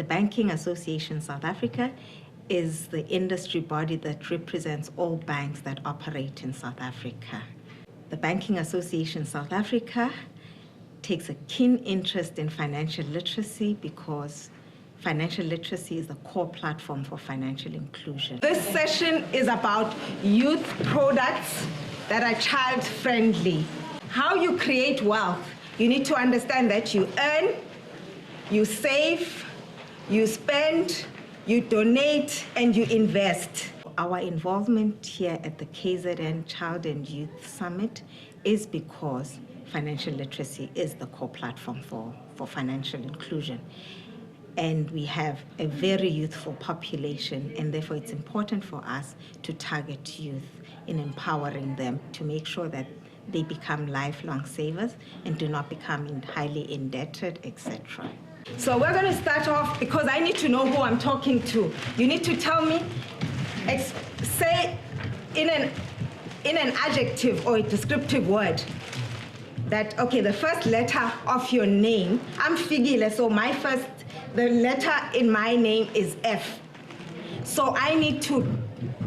Banking Association South Africa is the industry body that represents all banks that operate in South Africa. The Banking Association South Africa takes a keen interest in financial literacy because financial literacy is the core platform for financial inclusion. This session is about youth products that are child-friendly. How you create wealth. You need to understand that you earn, you save, you spend, you donate, and you invest. Our involvement here at the KZN Child and Youth Summit is because financial literacy is the core platform for financial inclusion. And we have a very youthful population, and therefore it's important for us to target youth in empowering them to make sure that they become lifelong savers and do not become highly indebted, etc. So we're going to start off because I need to know who I'm talking to. You need to tell me, say in an adjective or a descriptive word that, okay, the first letter of your name, I'm Figile, so the letter in my name is F. So I need to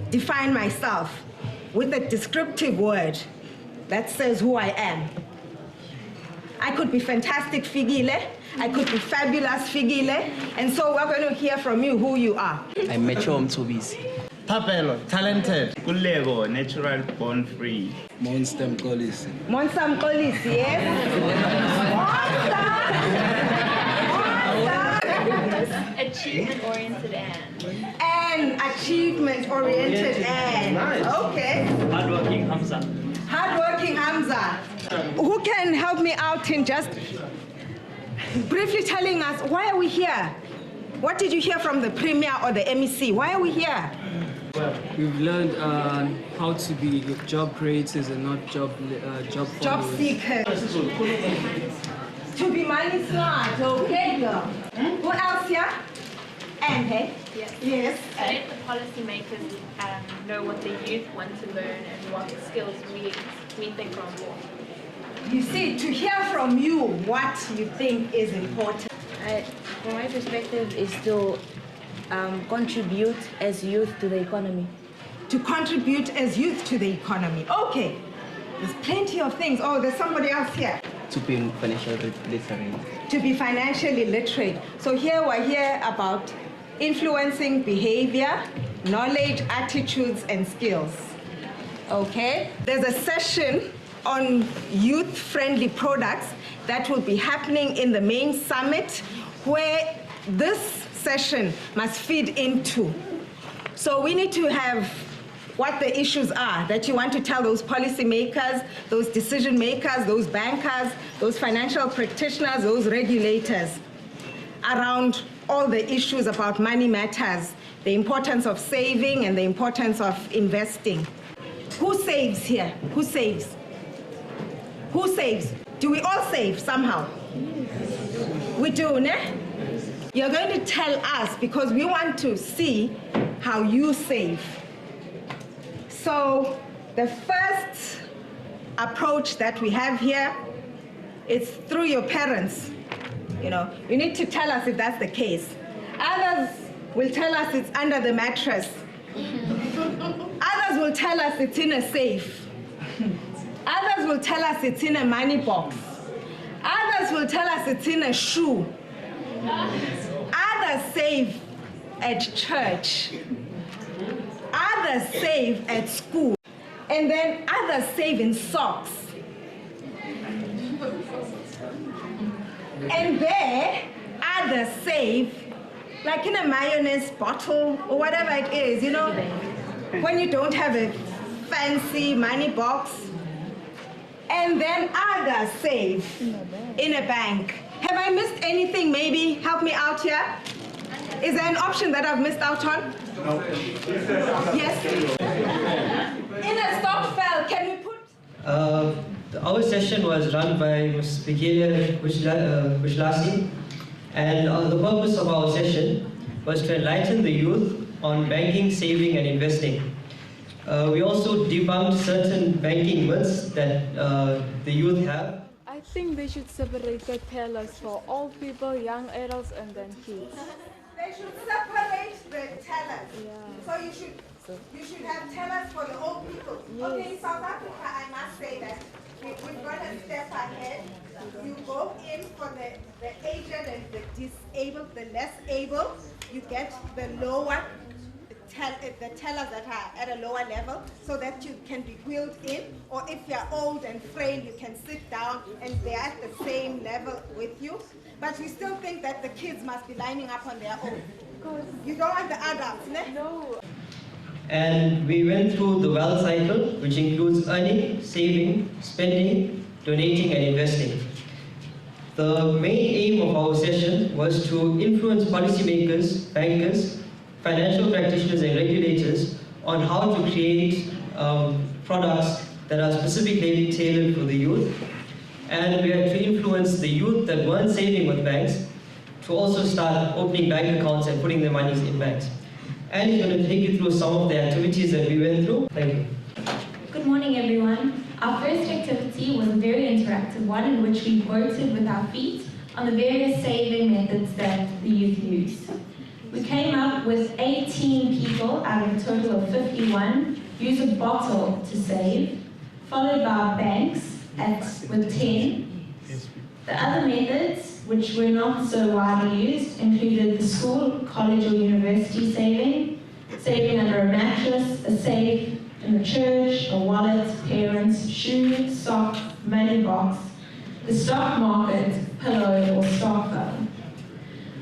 define myself with a descriptive word that says who I am. I could be fantastic Figile, I could be fabulous Figile, and so we're going to hear from you who you are. I'm Metro Mtsobisi. Thapelo, talented. Kulego, natural, born free. Monster Mkolisi. Monster Mkolisi, yes? Achievement-oriented Anne. And achievement-oriented Anne. Nice. Okay. Hardworking Hamza. Hardworking Hamza. Who can help me out in just briefly telling us why are we here? What did you hear from the Premier or the MEC? Why are we here? We've learned how to be job creators and not job followers. Job seekers. To be money smart, okay, girl. Who else here? Anne, hey? Yes. Yes. To let the policymakers know what the youth want to learn and what skills we think are important. You see, to hear from you what you think is important. From my perspective, is to contribute as youth to the economy. To contribute as youth to the economy. Okay. There's plenty of things. Oh, there's somebody else here. To be financially literate. To be financially literate. So here we're here about influencing behavior, knowledge, attitudes, and skills. Okay? There's a session on youth-friendly products that will be happening in the main summit where this session must feed into. So we need to have what the issues are that you want to tell those policymakers, those decision makers, those bankers, those financial practitioners, those regulators around all the issues about money matters, the importance of saving and the importance of investing. Who saves here? Who saves? Who saves? Do we all save somehow? We do, ne? You're going to tell us because we want to see how you save. So the first approach that we have here is through your parents. You know, you need to tell us if that's the case. Others will tell us it's under the mattress. Others will tell us it's in a safe. Others will tell us it's in a money box. Others will tell us it's in a shoe. Others save at church. Others save at school. And then others save in socks. And there, others save like in a mayonnaise bottle or whatever it is, you know, when you don't have a fancy money box. And then others save in a bank. Have I missed anything? Maybe help me out here. Is there an option that I've missed out on? No. Yes. In a stokvel, can we put? Our session was run by Ms. Vigilia Wishlasi, and the purpose of our session was to enlighten the youth on banking, saving, and investing. We also debunked certain banking myths that the youth have. I think they should separate the tellers for old people, young adults, and then kids. They should separate the tellers. So you should have tellers for the old people. Okay, in South Africa, I must say that we've got a step ahead. You go in for the aged and the disabled, the less able. You get the lower the tellers that are at a lower level so that you can be wheeled in, or if you're old and frail, you can sit down and they're at the same level with you. But we still think that the kids must be lining up on their own. You don't want the adults, ne? No. And we went through the wealth cycle, which includes earning, saving, spending, donating, and investing. The main aim of our session was to influence policymakers, bankers, financial practitioners, and regulators on how to create products that are specifically tailored for the youth. And we had to influence the youth that weren't saving with banks to also start opening bank accounts and putting their monies in banks. And he's going to take you through some of the activities that we went through. Thank you. Good morning, everyone. Our first activity was a very interactive one in which we voted with our feet on the various saving methods that the youth use. We came up with 18 people out of a total of 51 use a bottle to save, followed by banks with 10. The other methods, which were not so widely used, included the school, college or university saving, saving under a mattress, a safe in the church, a wallet, parents, shoe, sock, money box, the stock market, pillow or stock phone.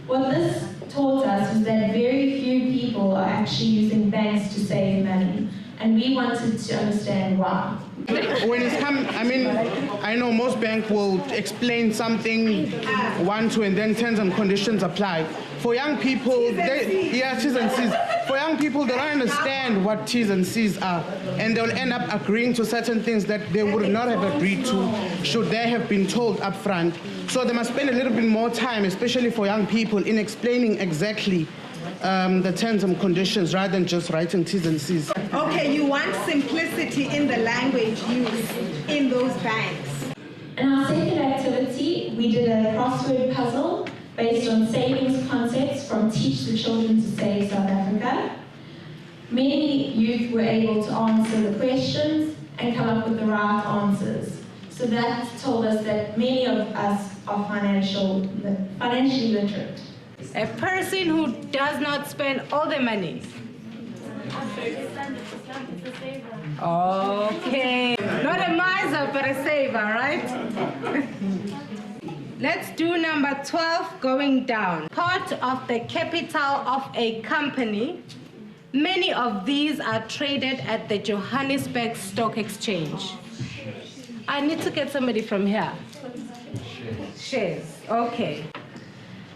What this taught us was that very few people are actually using banks to save money, and we wanted to understand why. When it's come, I know most banks will explain something, 1, 2, and then terms and conditions apply. For young people, T's and C's. For young people, they don't understand what T's and C's are, and they'll end up agreeing to certain things that they would not have agreed to should they have been told up front. So they must spend a little bit more time, especially for young people, in explaining exactly the terms and conditions rather than just writing T's and C's. Okay, you want simplicity in the language used in those banks. In our second activity, we did a crossword puzzle based on savings concepts from Teach the Children to Save South Africa. Many youth were able to answer the questions and come up with the right answers. So that told us that many of us are financially literate. A person who does not spend all the money. Okay. Not a miser, but a saver, right? Let's do number 12 going down. Part of the capital of a company. Many of these are traded at the Johannesburg Stock Exchange. I need to get somebody from here. Shares. Okay.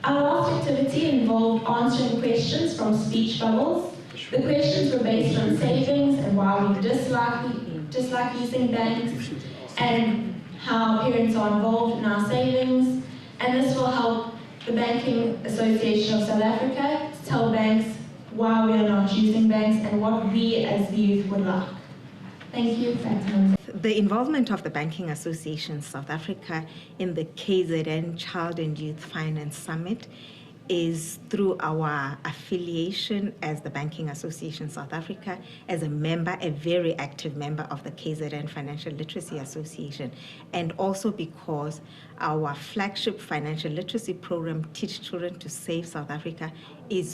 Our last activity involved answering questions from speech bubbles. The questions were based on savings and why we dislike using banks, and how parents are involved in our savings. And this will help the Banking Association of South Africa to tell banks why we are not using banks and what we as the youth would like. Thank you. The involvement of the Banking Association South Africa in the KZN Child and Youth Finance Summit is through our affiliation as the Banking Association South Africa, as a member, a very active member of the KZN Financial Literacy Association, and also because our flagship financial literacy program, Teach Children to Save South Africa,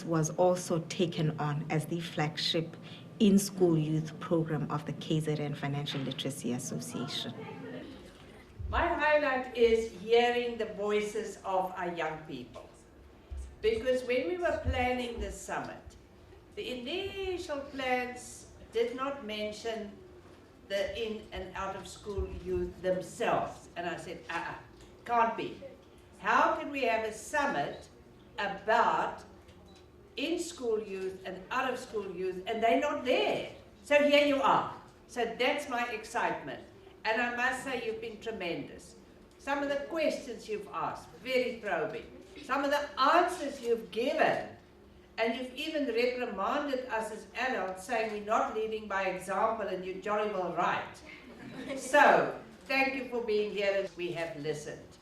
was also taken on as the flagship in-school youth program of the KZN Financial Literacy Association. My highlight is hearing the voices of our young people. Because when we were planning this summit, the initial plans did not mention the in and out of school youth themselves. And I said, can't be. How can we have a summit about in-school youth and out-of-school youth, and they're not there? So here you are. So that's my excitement. And I must say you've been tremendous. Some of the questions you've asked, very probing. Some of the answers you've given, and you've even reprimanded us as adults, saying we're not leading by example and you're jolly well right. So, thank you for being here, and we have listened.